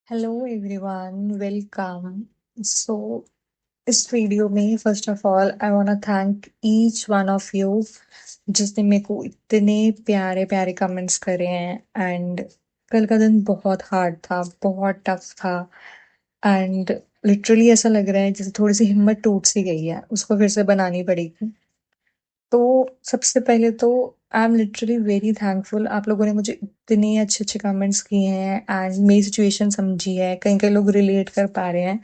Hello everyone, welcome. सो इस video में first of all I want to thank each one of you जिसने मेरे को इतने प्यारे प्यारे कमेंट्स करे हैं। एंड कल का दिन बहुत हार्ड था, बहुत टफ था। एंड लिटरली ऐसा लग रहा है जैसे थोड़ी सी हिम्मत टूट सी गई है, उसको फिर से बनानी पड़ेगी। तो सबसे पहले तो I am literally very thankful, आप लोगों ने मुझे इतने अच्छे अच्छे कमेंट्स किए हैं एंड मेरी सिचुएशन समझी है, कहीं कहीं लोग रिलेट कर पा रहे हैं।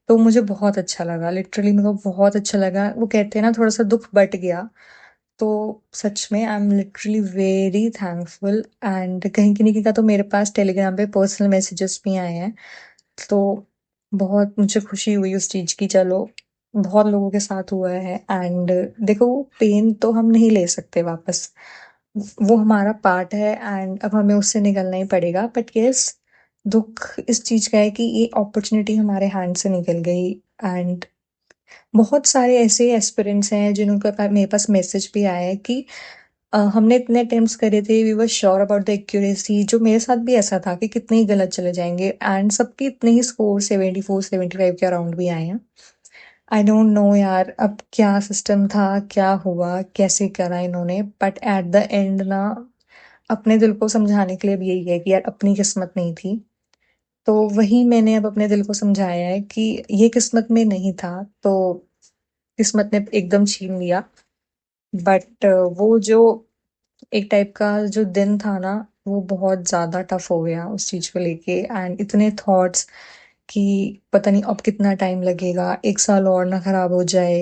तो मुझे बहुत अच्छा लगा, लिटरली मेरे को बहुत अच्छा लगा। वो कहते हैं ना, थोड़ा सा दुख बट गया। तो सच में I am literally very thankful. And कहीं किन्हीं का तो मेरे पास टेलीग्राम पे पर्सनल मैसेजेस भी आए हैं। तो बहुत मुझे खुशी हुई उस चीज की। चलो, बहुत लोगों के साथ हुआ है। एंड देखो, पेन तो हम नहीं ले सकते वापस, वो हमारा पार्ट है एंड अब हमें उससे निकलना ही पड़ेगा। बट यस, दुख इस चीज का है कि ये अपॉर्चुनिटी हमारे हैंड से निकल गई। एंड बहुत सारे ऐसे एस्पिरेंट्स हैं जिनका मेरे पास मैसेज भी आया है कि हमने इतने अटेम्प्ट्स करे थे, we were sure about the accuracy. जो मेरे साथ भी ऐसा था कि कितने ही गलत चले जाएंगे, एंड सबके इतने ही स्कोर 74 75 के अराउंड भी आए हैं। आई डोंट नो यार, अब क्या सिस्टम था, क्या हुआ, कैसे करा इन्होंने, बट एट द एंड ना, अपने दिल को समझाने के लिए भी यही है कि यार अपनी किस्मत नहीं थी। तो वही मैंने अब अपने दिल को समझाया है कि ये किस्मत में नहीं था, तो किस्मत ने एकदम छीन लिया। बट वो जो एक टाइप का जो दिन था ना, वो बहुत ज्यादा टफ हो गया उस चीज को लेके। एंड इतने थॉट्स कि पता नहीं अब कितना टाइम लगेगा, एक साल और ना खराब हो जाए।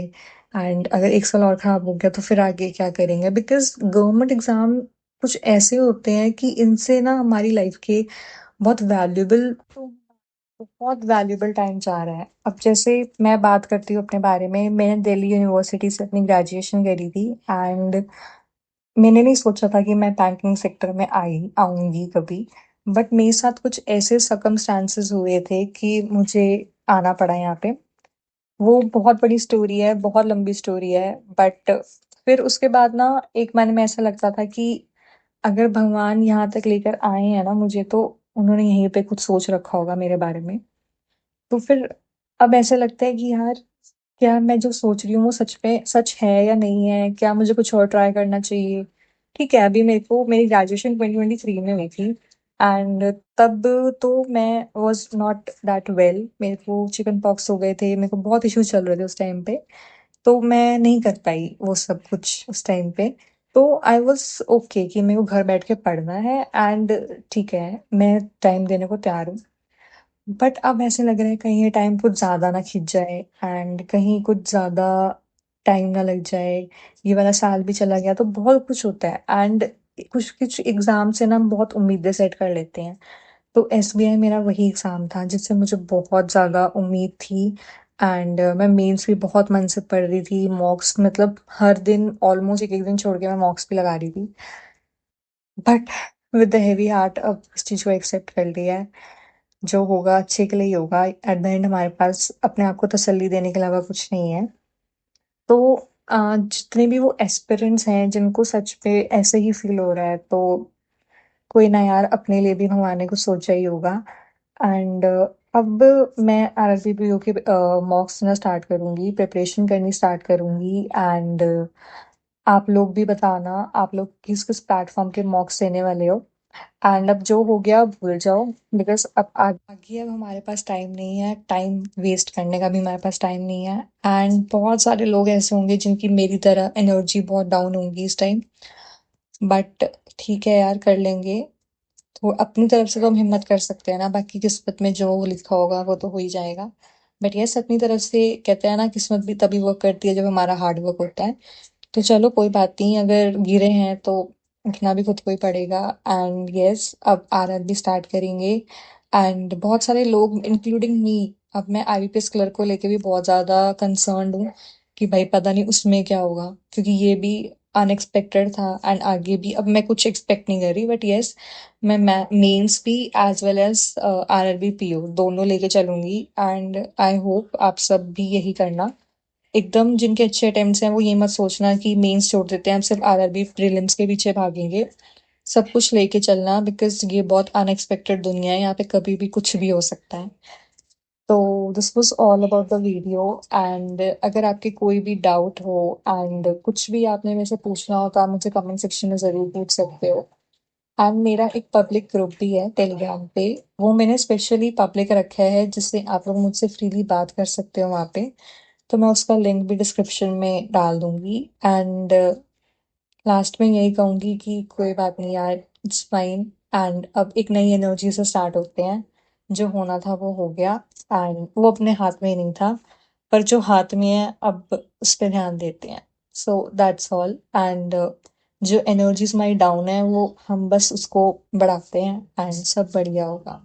एंड अगर एक साल और खराब हो गया तो फिर आगे क्या करेंगे, बिकॉज गवर्नमेंट एग्जाम कुछ ऐसे होते हैं कि इनसे ना हमारी लाइफ के बहुत वैल्यूबल बहुत वैल्यूबल टाइम जा रहा है। अब जैसे मैं बात करती हूँ अपने बारे में, मैंने दिल्ली यूनिवर्सिटी से अपनी ग्रेजुएशन करी थी। एंड मैंने नहीं सोचा था कि मैं बैंकिंग सेक्टर में आई आऊंगी कभी। बट मेरे साथ कुछ ऐसे सर्कमस्टांसेस हुए थे कि मुझे आना पड़ा यहाँ पे। वो बहुत बड़ी स्टोरी है, बहुत लंबी स्टोरी है। बट फिर उसके बाद ना, एक मन में ऐसा लगता था कि अगर भगवान यहाँ तक लेकर आए हैं ना मुझे, तो उन्होंने यहीं पे कुछ सोच रखा होगा मेरे बारे में। तो फिर अब ऐसे लगता है कि यार, क्या मैं जो सोच रही हूँ वो सच में सच है या नहीं है, क्या मुझे कुछ और ट्राई करना चाहिए। ठीक है, अभी मेरे को मेरी ग्रेजुएशन 2023 में हुई थी। एंड तब तो मैं वॉज नॉट दैट वेल, मेरे को चिकन पॉक्स हो गए थे, मेरे को बहुत इश्यूज चल रहे थे उस टाइम पे। तो मैं नहीं कर पाई वो सब कुछ उस टाइम पे। तो आई वॉज ओके कि मेरे को घर बैठ के पढ़ना है एंड ठीक है, मैं टाइम देने को तैयार हूँ। बट अब ऐसे लग रहा है कहीं ये टाइम कुछ ज़्यादा ना खिंच जाए एंड कहीं कुछ ज़्यादा टाइम ना लग जाए। ये वाला साल भी चला गया तो बहुत कुछ होता है। एंड कुछ कुछ एग्जाम से ना हम बहुत उम्मीदें सेट कर लेते हैं। तो एसबीआई मेरा वही एग्जाम था जिससे मुझे बहुत ज़्यादा उम्मीद थी। एंड मैं मेंस भी बहुत मन से पढ़ रही थी, मॉक्स मतलब हर दिन ऑलमोस्ट एक एक दिन छोड़ के मैं मॉक्स भी लगा रही थी। But with the heavy heart अब इस चीज़ को एक्सेप्ट कर लिया है। जो होगा अच्छे के लिए ही होगा। एट द एंड हमारे पास अपने आप को तसल्ली देने के अलावा कुछ नहीं है। तो जितने भी वो एस्पिरेंट्स हैं जिनको सच में ऐसे ही फील हो रहा है, तो कोई ना यार, अपने लिए भी भगवान ने कुछ सोचा ही होगा। एंड अब मैं आरआरबी के मॉक्स ना स्टार्ट करूंगी, प्रिपरेशन करनी स्टार्ट करूंगी। एंड आप लोग भी बताना, आप लोग किस किस प्लेटफॉर्म के मॉक्स देने वाले हो। एंड अब जो हो गया भूल जाओ, बिकॉज अब आगे अब हमारे पास टाइम नहीं है, टाइम वेस्ट करने का भी हमारे पास टाइम नहीं है। एंड बहुत सारे लोग ऐसे होंगे जिनकी मेरी तरह एनर्जी बहुत डाउन होगी इस टाइम। बट ठीक है यार, कर लेंगे। तो अपनी तरफ से तो हम हिम्मत कर सकते हैं ना, बाकी किस्मत में जो लिखा होगा वो तो हो ही जाएगा। बट यस, अपनी तरफ से कहते हैं ना, किस्मत भी तभी वर्क करती है जब हमारा हार्ड वर्क होता है। तो चलो कोई बात नहीं, अगर गिरे हैं तो उठना भी खुद को ही पड़ेगा। एंड यस, अब आरआरबी स्टार्ट करेंगे। एंड बहुत सारे लोग इंक्लूडिंग मी, अब मैं आईबीपीएस क्लर्क को लेके भी बहुत ज़्यादा कंसर्न्ड हूँ कि भाई पता नहीं उसमें क्या होगा, क्योंकि ये भी अनएक्सपेक्टेड था। एंड आगे भी अब मैं कुछ एक्सपेक्ट नहीं कर रही, बट यस, मैं मेंस भी as well as RRB PO दोनों लेके चलूंगी। एंड आई होप आप सब भी यही करना। एकदम जिनके अच्छे अटेम्प्ट्स हैं वो ये मत सोचना कि मेंस छोड़ देते हैं, हम सिर्फ आरआरबी प्रीलिम्स के पीछे भागेंगे। सब कुछ लेके चलना, बिकॉज़ ये बहुत अनएक्सपेक्टेड दुनिया है, यहाँ पे कभी भी कुछ भी हो सकता है। तो this was all about the video. And अगर आपके कोई भी डाउट हो एंड कुछ भी आपने मेरे से पूछना हो तो आप मुझे कमेंट सेक्शन में ज़रूर पूछ सकते हो। एंड मेरा एक पब्लिक ग्रुप भी है टेलीग्राम पे, वो मैंने स्पेशली पब्लिक रखा है जिससे आप लोग मुझसे फ्रीली बात कर सकते हो वहाँ पे। तो मैं उसका लिंक भी डिस्क्रिप्शन में डाल दूँगी। एंड लास्ट में यही कहूँगी कि कोई बात नहीं यार, इट्स फाइन। एंड अब एक नई एनर्जी से स्टार्ट होते हैं। जो होना था वो हो गया, एंड वो अपने हाथ में ही नहीं था, पर जो हाथ में है अब उस पे ध्यान देते हैं। So that's all. एंड जो एनर्जीज हमारी डाउन है वो हम बस उसको बढ़ाते हैं एंड सब बढ़िया होगा।